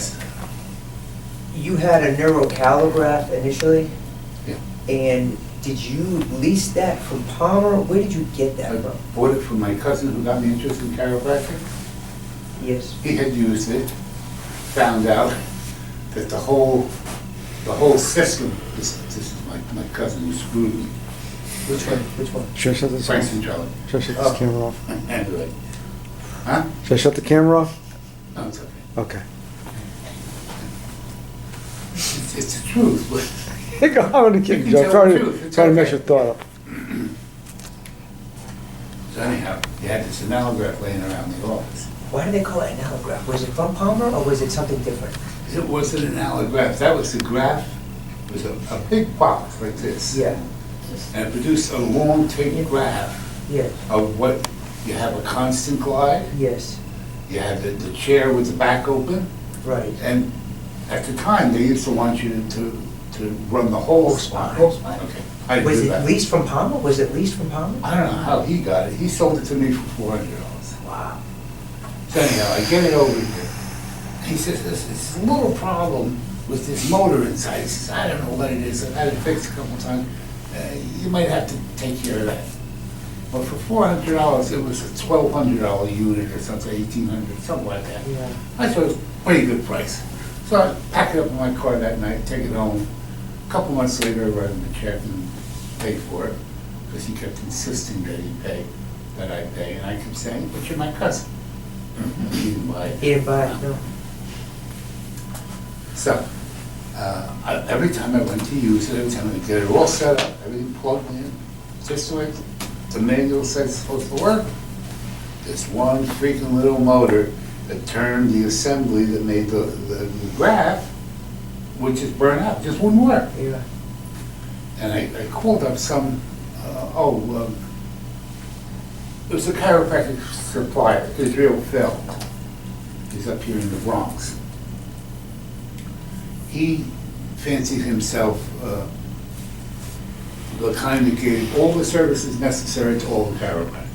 Yes. You had a neurocalligraph initially, Yeah. and did you lease that from Palmer? Where did you get that I from? bought it from my cousin who got me interested in chiropractic. Yes. He had used it, found out that the whole system, this is my cousin who screwed me. Which one? Which one? Should I shut this Frank off? Centrelli. Should I shut Oh. this camera off? Anyway. Huh? Should I shut the camera off? No, it's okay. Okay. It's the truth, but I'm gonna keep can you. I'm tell trying the to, truth. It's trying to mess okay. your thought up. so anyhow, he had this analograph laying around the office. Why do they call it an allograph? Was it from Palmer or was it something different? It wasn't an allograph, that was the graph. It was a big box like this. Yeah. And it produced a long tape graph Yes. of what, you have a constant glide, Yes. you have the chair with the back open, Right. and at the time, they used to want you to run the whole spine. Whole spine. Okay. I Was did it that. leased from Palmer? Was it leased from Palmer? I don't know how he got it, he sold it to me for $400. Wow. So anyhow, I get it over here. He says, there's a little problem with this motor inside. He says, I don't know what it is. I've had it fixed a couple of times. You might have to take care of that. But for $400, it was a $1,200 unit or something, $1,800, something like that. Yeah. I thought it was a pretty good price. So I pack it up in my car that night, take it home. A couple months later, I write him a check and pay for it, because he kept insisting that he pay, that I pay. And I kept saying, but you're my cousin. He didn't buy it. He didn't buy it, no. So, every time I went to use it, every time I get it all set up, everything plugged in, just the way the manual says it's supposed to work, this one freaking little motor that turned the assembly that made the graph would just burn out, just wouldn't work. Yeah. And I called up some, it was a chiropractic supplier, Israel Phil. He's up here in the Bronx. He fancied himself the kind that gave all the services necessary to all the chiropractors.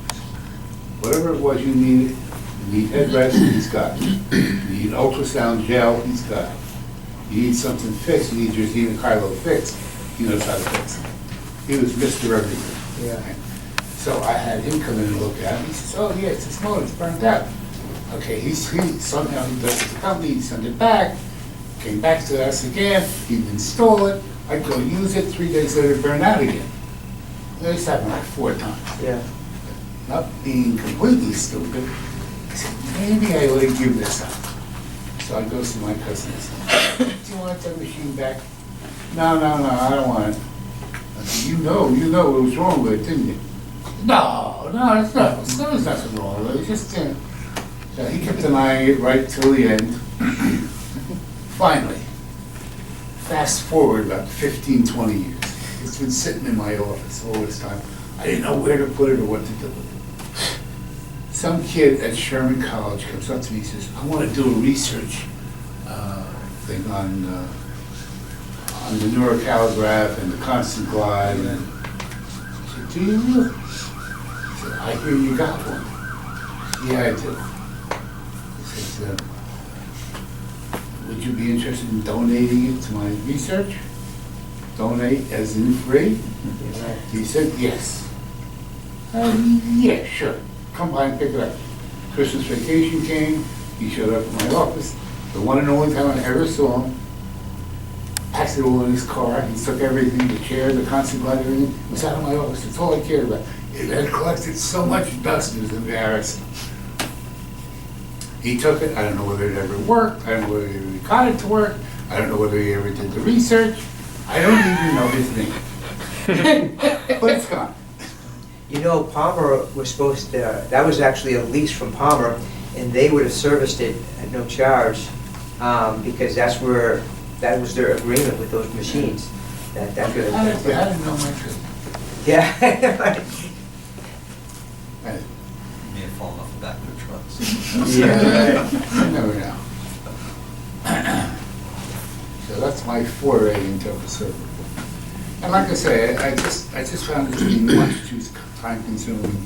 Whatever it was you needed, you need headrest, he's got it. You need ultrasound gel, he's got it. You need something fixed, you need your xenocarlo fixed, he knows how to fix it. He was Mr. Everything. Yeah. So I had him come in and look at it. He says, oh yeah, it's this motor, it's burnt out. Okay, somehow he does it to the company, he sent it back, came back to us again, he'd install it, I'd go use it, 3 days later, burn out again. This happened like 4 times. Yeah. Not being completely stupid, I said, maybe I ought to give this up. So I go to my cousin and say, do you want that machine back? No, I don't want it. I said, you know what was wrong with it, didn't you? No, it's not. There's nothing wrong with it. It's just, so he kept denying it right till the end. Finally, fast forward about 15, 20 years. It's been sitting in my office all this time. I didn't know where to put it or what to do with it. Some kid at Sherman College comes up to me and says, I want to do a research thing on the neurocalligraph and the constant glide. And I said, do you really? I said, I hear you got one. Yeah, I do. He says, would you be interested in donating it to my research? Donate as in free? He said, yes. Yeah, sure. Come by and pick it up. Christmas vacation came, he showed up at my office. The one and only time I ever saw him. Packed it all in his car. He took everything, the chair, the constant glide, everything. It was out of my office. That's all I cared about. It had collected so much dust, it was embarrassing. He took it. I don't know whether it ever worked. I don't know whether he ever got it to work. I don't know whether he ever did the research. I don't even know his name. But it's gone. You know, Palmer was supposed to, that was actually a lease from Palmer, and they would have serviced it at no charge, because that was their agreement with those machines. I didn't know my truth. Yeah. May have fallen off the back of their trucks. Yeah, right. You never know. So that's my foray into a server. And like I say, I just found it to be much too time consuming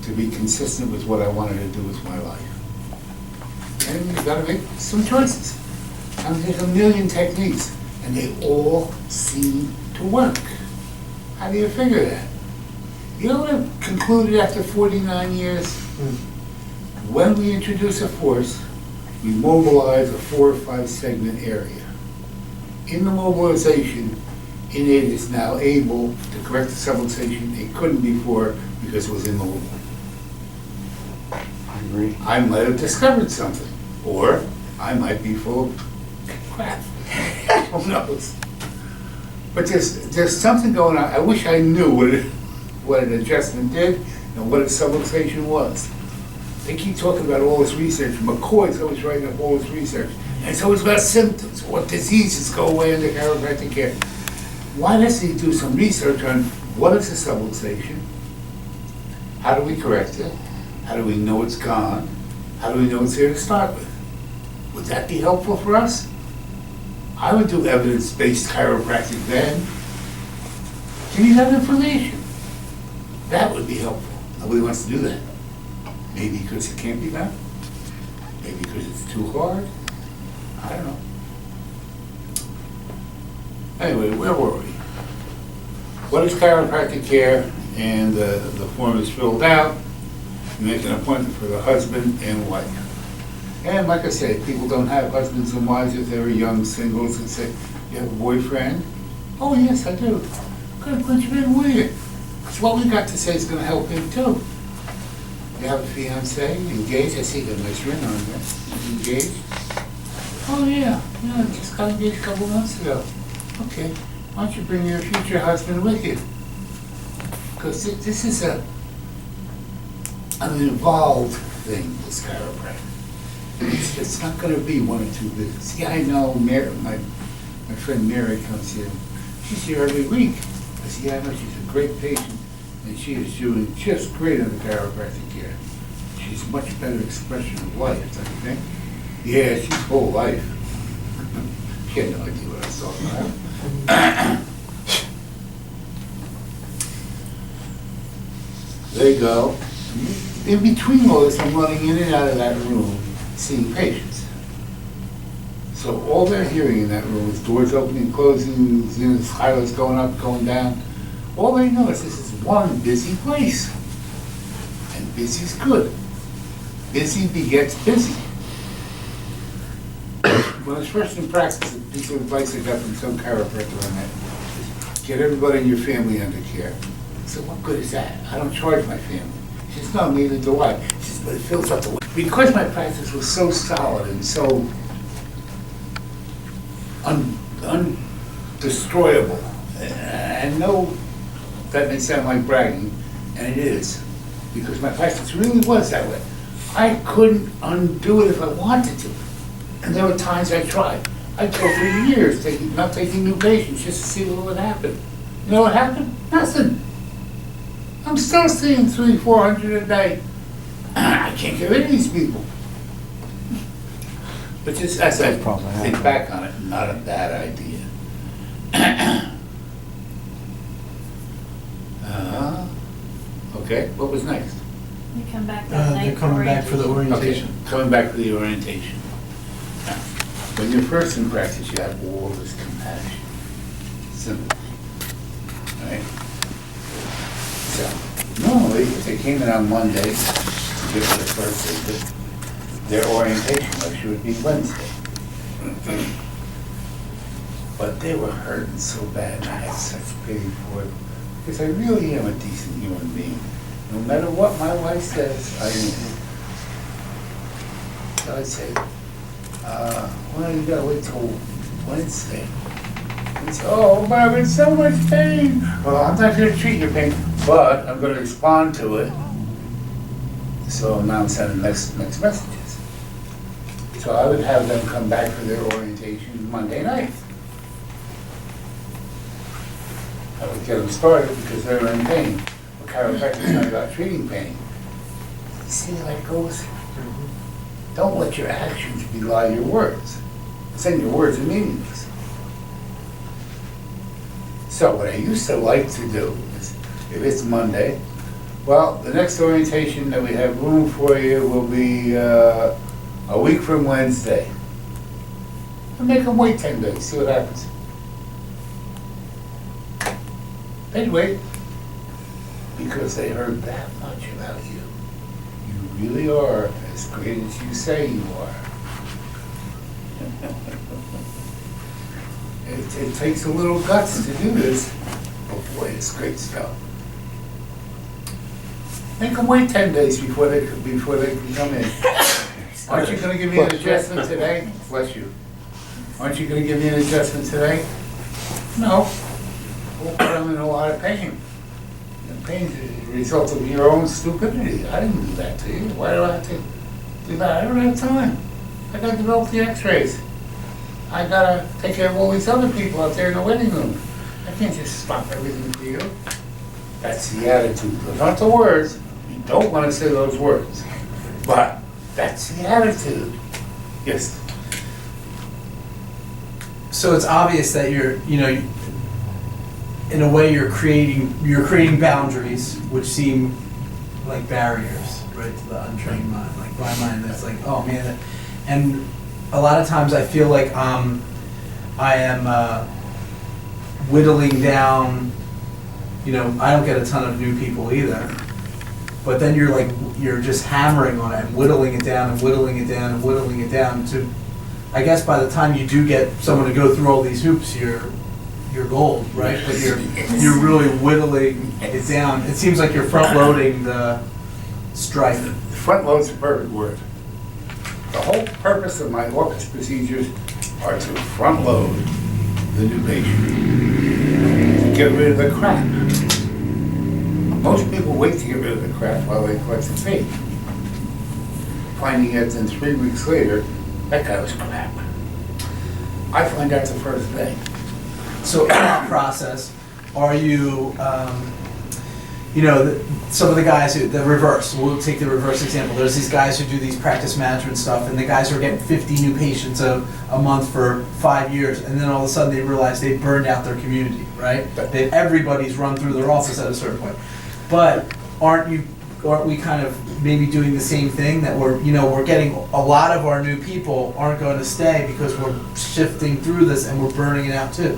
to be consistent with what I wanted to do with my life. And you've got to make some choices. There's a million techniques, and they all seem to work. How do you figure that? You know what I've concluded after 49 years? When we introduce a force, we mobilize a 4 or 5 segment area. In the mobilization, innate is now able to correct the subluxation it couldn't before because it was immobile. I agree. I might have discovered something, or I might be full of crap. Who knows? But there's something going on. I wish I knew what an adjustment did and what a subluxation was. They keep talking about all this research. McCoy's always writing up all this research. And it's always about symptoms, what diseases go away under chiropractic care. Why doesn't he do some research on what is a subluxation? How do we correct it? How do we know it's gone? How do we know it's here to start with? Would that be helpful for us? I would do evidence-based chiropractic then. Give me that information. That would be helpful. Nobody wants to do that. Maybe because it can't be done. Maybe because it's too hard. I don't know. Anyway, where were we? What is chiropractic care? And the form is filled out. You make an appointment for the husband and wife. And like I said, people don't have husbands and wives if they're young singles and say, you have a boyfriend? Oh yes, I do. Good, put you in with it. Because what we got to say is going to help him too. You have a fiance, engaged? I see you got a nice ring on there. Engaged? Oh yeah, I just got engaged a couple months ago. Okay, why don't you bring your future husband with you? Because this is an involved thing, this chiropractic. It's not going to be 1 or 2 visits. Yeah, I know. My friend Mary comes here. She's here every week. I said, yeah, I know. She's a great patient, and she is doing just great under chiropractic care. She's a much better expression of life, don't you think? Yeah, she's full life. She had no idea what I was talking about. There you go. In between all this, I'm running in and out of that room, seeing patients. So all they're hearing in that room is doors opening, closing, highlights going up, going down. All they know is this is one busy place. And busy's good. Busy begets busy. When I was first in practice, a piece of advice I got from some chiropractor on that is get everybody in your family under care. I said, what good is that? I don't charge my family. She says, no, neither do I. She says, but it fills up the way. Because my practice was so solid and so undestroyable, and no, that may sound like bragging, and it is, because my practice really was that way. I couldn't undo it if I wanted to. And there were times I tried. I'd go for years not taking new patients just to see what would happen. You know what happened? Nothing. I'm still seeing 300-400 a day. I can't get rid of these people. But just as I think back on it, not a bad idea. Okay, what was next? You come back that night. They're coming back for the orientation. Okay, coming back for the orientation. Now, when you're first in practice, you have all this compassion, sympathy, right? So, normally, if they came in on Monday, to get to the first visit, their orientation lecture would be Wednesday. But they were hurting so bad, and I had such pity for them, because I really am a decent human being. No matter what my wife says, I am. So I'd say, well, you gotta wait till Wednesday. And say, oh, but I'm in so much pain. Well, I'm not gonna treat your pain, but I'm gonna respond to it. So now I'm sending next messages. So I would have them come back for their orientation Monday night. I would get them started because they're in pain. But chiropractic is not about treating pain. You see how that goes? Don't let your actions belie your words. Then your words are meaningless. So what I used to like to do is, if it's Monday, well, the next orientation that we have room for you will be a week from Wednesday. And make them wait 10 days, see what happens. They'd wait, because they heard that much about you. You really are as great as you say you are. It takes a little guts to do this, but boy, it's great stuff. Make them wait 10 days before they can come in. Aren't you gonna give me an adjustment today? Bless you. Aren't you gonna give me an adjustment today? No. Well, but I'm in a lot of pain. And pain is a result of your own stupidity. I didn't do that to you. Why do I have to do that? I don't have time. I gotta develop the x-rays. I gotta take care of all these other people out there in the waiting room. I can't just stop everything for you. That's the attitude. Those aren't the words. You don't want to say those words. But that's the attitude. Yes. So it's obvious that you're, in a way, you're creating boundaries, which seem like barriers, right, to the untrained mind. Like my mind, that's like, oh man, and a lot of times I feel like I am whittling down. I don't get a ton of new people either, but then you're just hammering on it and whittling it down and whittling it down and whittling it down to, I guess by the time you do get someone to go through all these hoops, you're gold, right? But you're really whittling it down. It seems like you're front loading the strife. Front load's a perfect word. The whole purpose of my office procedures are to front load the new patient, to get rid of the crap. Most people wait to get rid of the crap while they collect the fee, finding out then 3 weeks later, that guy was crap. I find out the first day. So in that process, are you, some of the guys who, the reverse, we'll take the reverse example. There's these guys who do these practice management stuff, and the guys who are getting 50 new patients a month for 5 years, and then all of a sudden they realize they burned out their community, right? Everybody's run through their office at a certain point. But aren't we kind of maybe doing the same thing, that we're getting a lot of our new people aren't going to stay because we're shifting through this and we're burning it out too?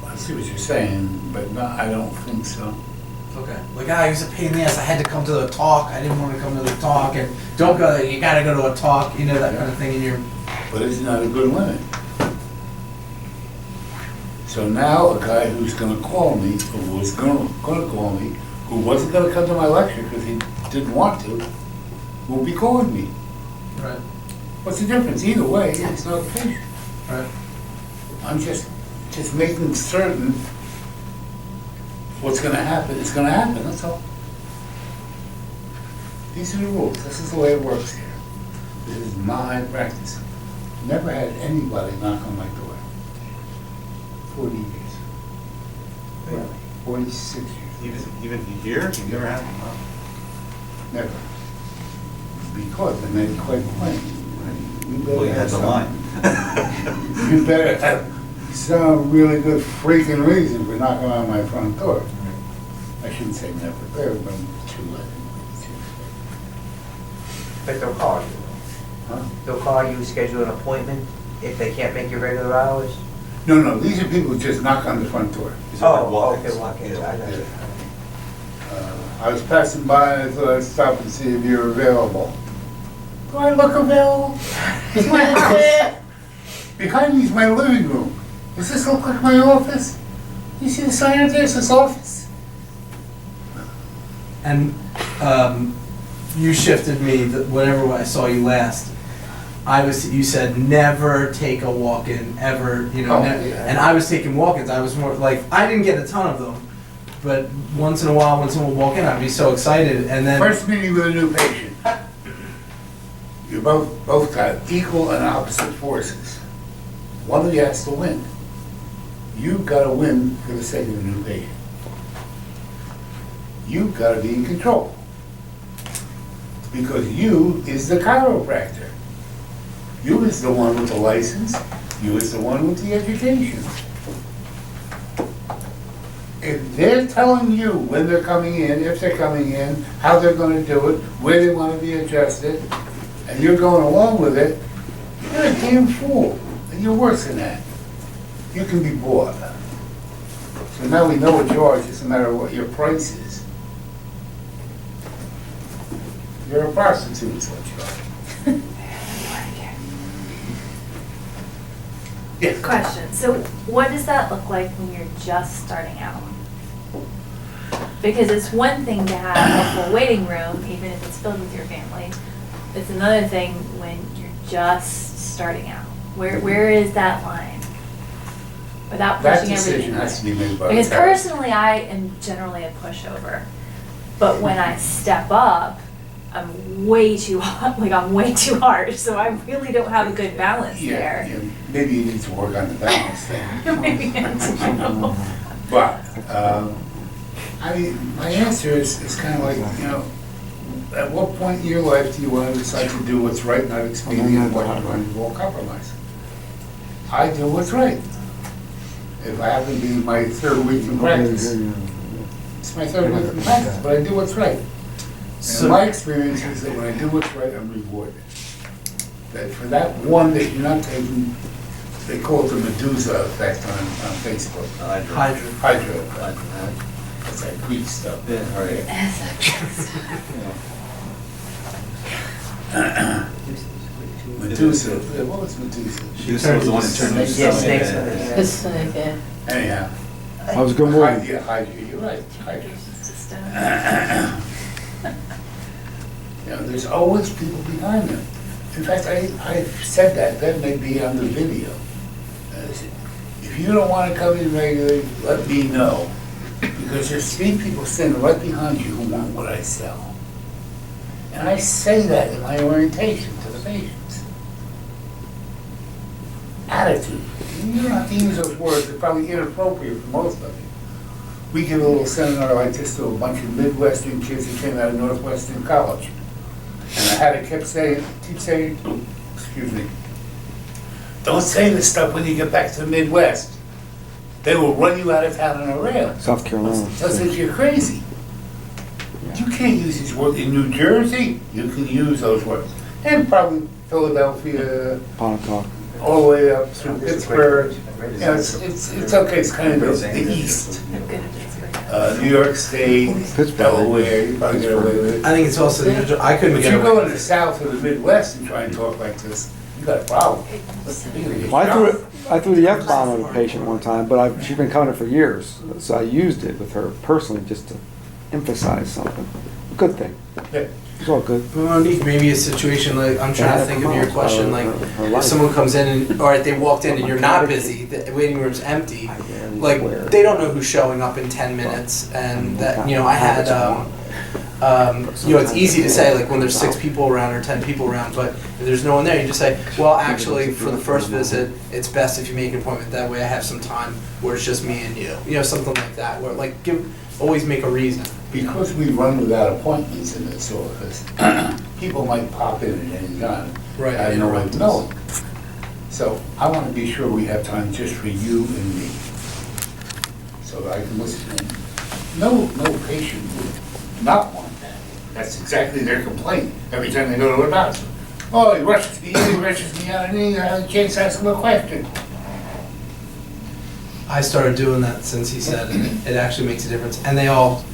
I see what you're saying, but no, I don't think so. Okay. Like, he was a pain in the ass. I had to come to the talk. I didn't want to come to the talk. And don't go there. You got to go to a talk. That kind of thing. But it's not a good limit. So now a guy who's going to call me, who was going to call me, who wasn't going to come to my lecture because he didn't want to, will be calling me. Right. What's the difference? Either way, it's not a patient. Right. I'm just making certain what's going to happen is going to happen, that's all. These are the rules. This is the way it works here. This is my practice. Never had anybody knock on my door. 40 years. Really? 46 years. Even here, you never had one? Never. Because I made it quite plain. Well, you had the line. You better have some really good freaking reason for knocking on my front door. I shouldn't say never. There have been 2, I think. But they'll call you. Huh? They'll call you, schedule an appointment if they can't make your regular hours? No, these are people who just knock on the front door. Okay, walk-ins, I got it. I was passing by and I thought I'd stop and see if you're available. Do I look available? It's my house. Behind me is my living room. Does this look like my office? You see the sign up there, it says office? And you shifted me, whenever I saw you last. You said never take a walk-in, ever, Oh, yeah. And I was taking walk-ins. I was more like, I didn't get a ton of them, but once in a while when someone would walk in, I'd be so excited, and then... First meeting with a new patient. You both got equal and opposite forces. One of you has to win. You've got to win for the sake of the new patient. You've got to be in control. Because you is the chiropractor. You is the one with the license. You is the one with the education. If they're telling you when they're coming in, if they're coming in, how they're going to do it, where they want to be adjusted, and you're going along with it, You're a damn fool, and you're worse than that. You can be bought. So now we know what yours, it's a matter of what your price is. You're a prostitute, is what you are. Yes. Question, so what does that look like when you're just starting out? Because it's one thing to have a full waiting room, even if it's filled with your family. It's another thing when you're just starting out. Where is that line? Without That pushing decision everything. has to be made by the Because parents. personally, I am generally a pushover. But when I step up, I'm way too like I'm way too harsh, so I really don't have a good balance Yeah, there. yeah, maybe you need to work on the balance thing. Maybe I do. But, I mean, my answer is kind of like, you know, at what point in your life do you want to decide to do what's right, not expedient, what you're going to will compromise? I do what's right. If I happen to be my third week in practice, it's my third week in practice, but I do what's right. And my experience is that when I do what's right, I'm rewarded. That for that one that you're not taking, they call it the Medusa effect on Facebook. Hydra. Hydra. That's that Greek stuff. Yeah, all right. Medusa, what was Medusa? She was the one that turned into Yeah, something. snakes. It's like, Anyhow. That was a good movie. Yeah, Hydra, you're right, Hydra. It's just, You know, there's always people behind them. In fact, I said that may be on the video. I said, if you don't want to come in regularly, let me know. Because there's 3 people standing right behind you who want what I sell. And I say that in my orientation to the patients. Attitude. You don't have to use those words, they're probably inappropriate for most of you. We give a little seminar like this to a bunch of Midwestern kids that came out of Northwestern College. And I had to keep saying, excuse me, don't say this stuff when you get back to the Midwest. They will run you out of town on a rail. South Carolina. They'll think you're crazy. You can't use these words. In New Jersey, you can use those words. And probably Philadelphia, Pontotoc. all the way up through Pittsburgh. You know, it's okay, it's kind of the east. I'm good at this. New York State, Pittsburgh. Delaware, you probably get away with it. I think it's also, I couldn't But get you go away. in the south or the Midwest and try and talk like this, you got a problem. What's the deal with you? Well, I threw the F-bomb on a patient one time, but she's been coming for years, so I used it with her personally just to emphasize something. Good thing. Yeah. It's all good. Monique, maybe a situation like, I'm trying to think of your question, like, if someone comes in and, all right, they walked in and you're not busy, the waiting room's empty, like, they don't know who's showing up in 10 minutes, and that, you know, I had, you know, it's easy to say, like, when there's 6 people around or 10 people around, but if there's no one there, you just say, well, actually, for the first visit, it's best if you make an appointment, that way I have some time where it's just me and you know, something like that, where, like, always make a reason. Because we run without appointments in this office, people might pop in at any time. Right, I know interrupt I know. So I want to be sure we have time just for you and me, so that I can listen in. No patient would not want that. That's exactly their complaint every time they go to a doctor. Oh, he rushes me in, he rushes me out, and he has a chance to ask him a question. I started doing that since he said it actually makes a difference, and they all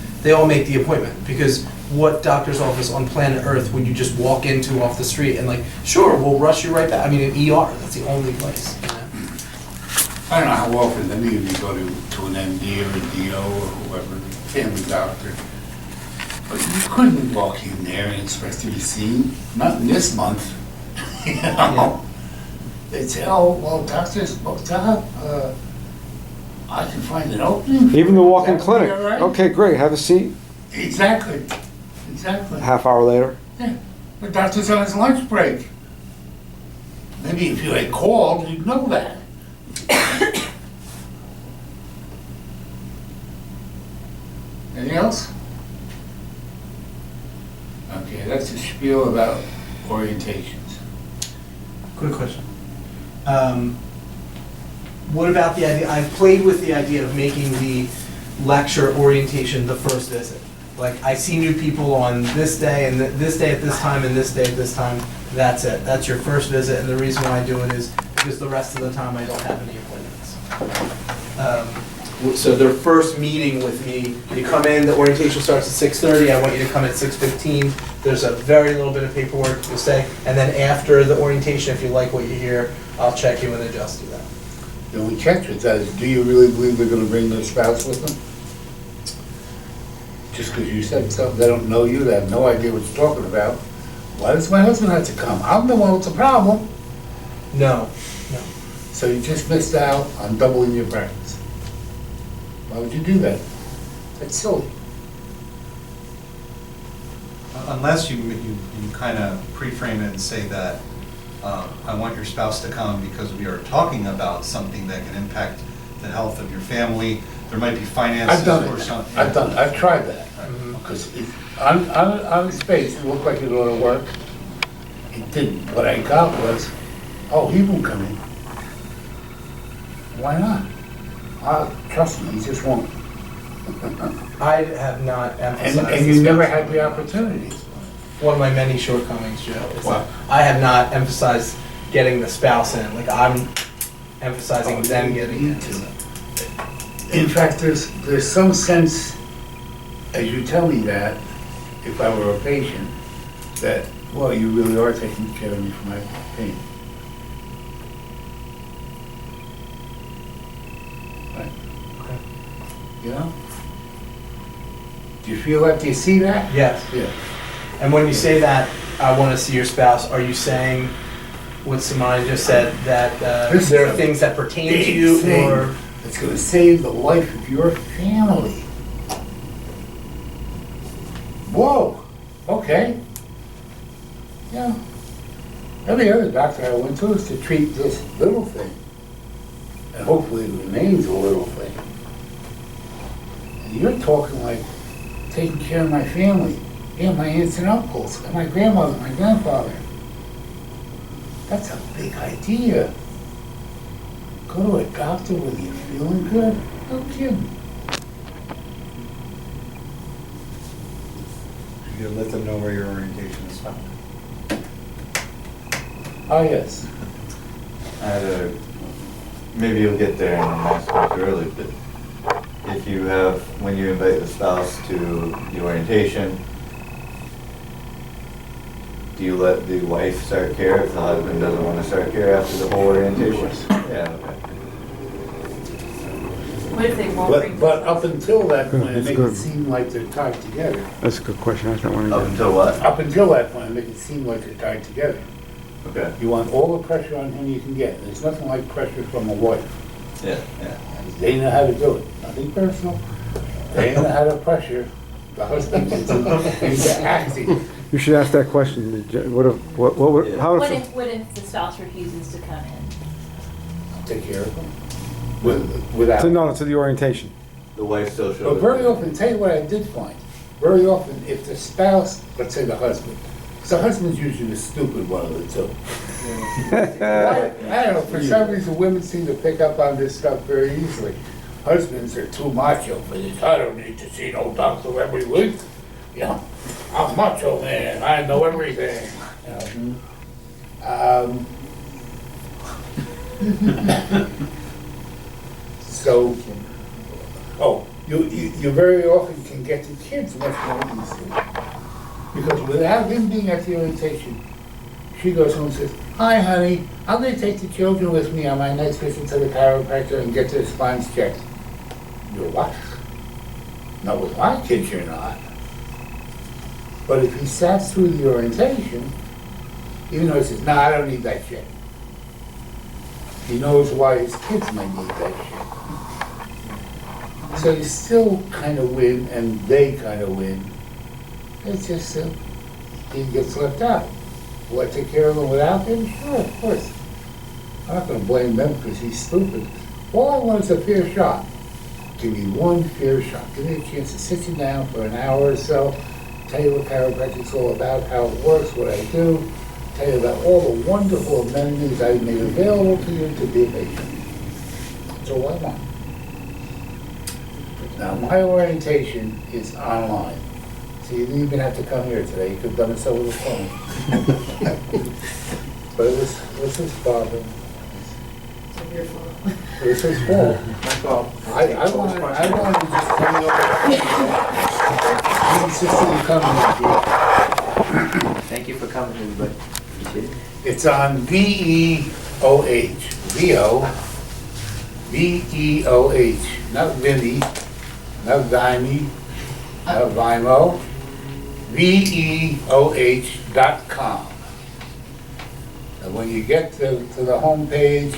make the appointment, because what doctor's office on planet Earth would you just walk into off the street and like, sure, we'll rush you right back. I mean, an ER, that's the only place. You know? I don't know how often any of you go to an MD or a DO or whoever, family doctor. But you couldn't walk in there and expect to be seen, not in this month. You know? They'd say, oh, well, doctors, I can find an opening. Even the walk-in That would be clinic. all right. Okay, great, have a seat. Exactly. Half hour later. Yeah, the doctor's on his lunch break. Maybe if you had called, you'd know that. Anything else? Okay, that's a spiel about orientations. Quick question. What about the idea, I've played with the idea of making the lecture orientation the first visit. Like, I see new people on this day, and this day at this time, and this day at this time, that's it. That's your first visit, and the reason why I do it is because the rest of the time I don't have any appointments. So their first meeting with me, you come in, the orientation starts at 6:30, I want you to come at 6:15. There's a very little bit of paperwork to say, and then after the orientation, if you like what you hear, I'll check you and adjust you then. The only catch with that is, do you really believe they're gonna bring their spouse with them? Just because you said so, they don't know you, they have no idea what you're talking about. Why does my husband have to come? I'm the one with the problem. No, no. So you just missed out on doubling your practice. Why would you do that? That's silly. Unless you kind of pre-frame it and say that, I want your spouse to come because we are talking about something that can impact the health of your family. There might be finances I've done or it. something. I've tried that. Mhm. Because on its face, it looked like it ought to work. It didn't. What I got was, oh, he won't come in. Why not? Trust me, he just won't. I have not emphasized. And you this never much. had the opportunity. One of my many shortcomings, Joe, is What? that I have not emphasized getting the spouse in. Like, I'm emphasizing them getting in. In fact, there's some sense, as you tell me that, if I were a patient, that, well, you really are taking care of me for my pain. Right? Okay. You know? Do you feel that? Do you see that? Yes. Yeah. And when you say that, I want to see your spouse, are you saying what Simone just said, that This there is are a things that pertain to big you, thing. or? It's gonna save the life of your family. Whoa, okay. Yeah. Every other doctor I went to is to treat this little thing. And hopefully it remains a little thing. And you're talking like taking care of my family. Yeah, my aunts and uncles, and my grandmother, my grandfather. That's a big idea. Go to a doctor when you're feeling good? No kidding. You gotta let them know where your orientation is found. Oh, yes. I had a, maybe you'll get there in the next part early, but if you have, when you invite the spouse to the orientation, do you let the wife start care if the husband doesn't want to start care after the whole orientation? Yeah, okay. What if they won't bring? But up until that point, That's make it good. seem like they're tied together. That's a good question, I don't want Up to until what? Up until that point, make it seem like they're tied together. Okay. You want all the pressure on him you can get. There's nothing like pressure from a wife. Yeah, yeah. They know how to do it. Nothing personal. They know how to pressure the husband into acting. You should ask that question. What if, what would, Yeah. how What if, if the spouse refuses to come in? Take care of them. Without. to the orientation? The wife still shows. But very often, tell you what I did find, very often, if the spouse, let's say the husband, because the husband's usually the stupid one of the two. I don't know, for some reason, women seem to pick up on this stuff very easily. Husbands are too macho for this. I don't need to see no doctor every week. You know, I'm macho man, I know everything. You know. So, you very often can get the kids much more easily. Because without him being at the orientation, she goes home and says, "Hi, honey, I'm gonna take the children with me on my next visit to the chiropractor and get their spines checked." You're what? No, with my kids you're not. But if he sat through the orientation, even though he says, "No, I don't need that shit," he knows why his kids might need that shit. So you still kind of win, and they kind of win. It's just he gets left out. Will I take care of him without him? Sure, of course. I'm not going to blame them because he's stupid. All I want is a fair shot. Give me one fair shot. Give me a chance to sit you down for an hour or so, tell you what chiropractic's all about, how it works, what I do, tell you about all the wonderful amenities I've made available to you to be a patient. That's all I want. Now, my orientation is online. So you didn't even have to come here today, you could have done this over the phone. But it was his problem. It was his fault. My fault. I wanted to just tell you over. He insisted on coming here. Thank you for coming, everybody. Appreciate it. It's on VEOH, VEOH, not Vinny, not Vimy, not Vimo, VEOH.com. And when you get to the home page,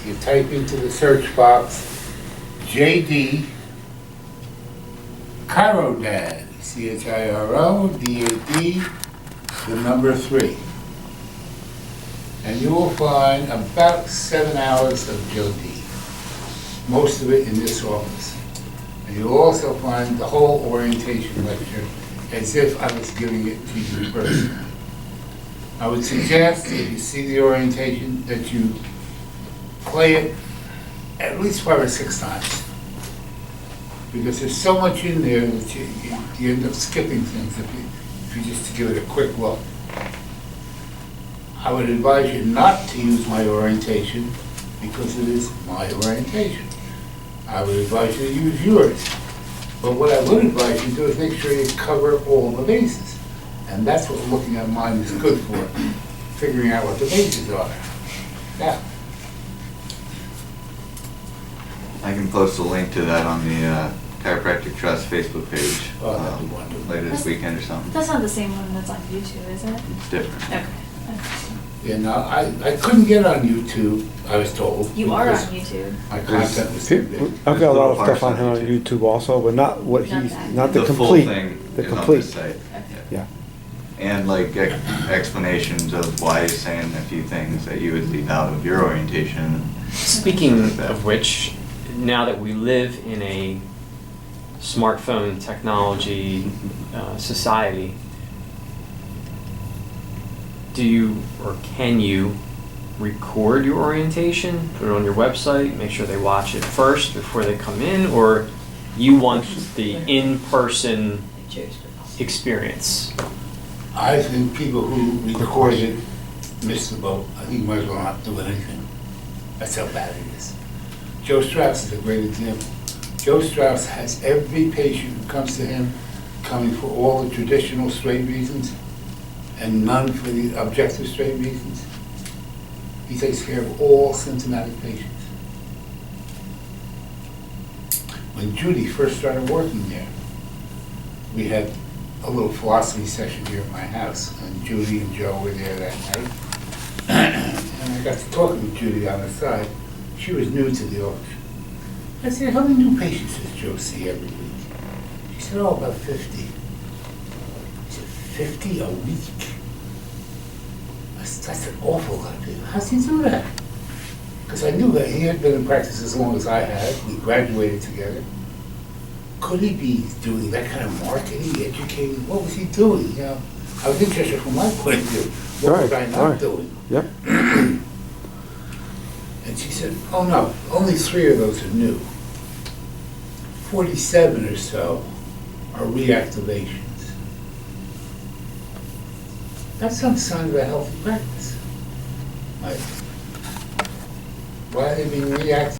you type into the search box, JD, Chirodad, CHIRODAD, the number 3. And you will find about 7 hours of Joe D. Most of it in this office. And you'll also find the whole orientation lecture as if I was giving it to you personally. I would suggest, if you see the orientation, that you play it at least 5 or 6 times. Because there's so much in there that you end up skipping things if you just give it a quick look. I would advise you not to use my orientation because it is my orientation. I would advise you to use yours. But what I would advise you to do is make sure you cover all the bases. And that's what looking at mine is good for, figuring out what the bases are. Now, I can post a link to that on the Chiropractic Trust Facebook page Oh, that'd be wonderful. later this weekend or something. That's not the same one that's on YouTube, is it? It's different. Okay. yeah, no, I couldn't get on YouTube, I was told. You are on because YouTube. My content was too big. I've got a lot of stuff on him on YouTube also, but not what Not he's, that. not the full complete, thing the is on complete. this site. Yeah. And like explanations of why he's saying a few things that you would leave out of your orientation. Speaking of which, now that we live in a smartphone technology society, do you or can you record your orientation, put it on your website, make sure they watch it first before they come in, or you want the in-person experience? I think people who record it miss the boat. I think you might as well not do anything. That's how bad it is. Joe Strauss is a great example. Joe Strauss has every patient who comes to him coming for all the traditional straight reasons and none for the objective straight reasons. He takes care of all symptomatic patients. When Judy first started working there, we had a little philosophy session here at my house, and Judy and Joe were there that night. And I got to talking with Judy on the side. She was new to the office. I said, how many new patients does Joe see every week? She said, oh, about 50. I said, 50 a week? That's an awful lot of people. How's he do that? Because I knew that he had been in practice as long as I had. We graduated together. Could he be doing that kind of marketing, educating? What was he doing? You know, I was interested from my point of view. What was I not doing? Yep. And she said, oh no, only 3 of those are new. 47 or so are reactivations. That's some sign of a healthy practice. Like, why are they being reactivated?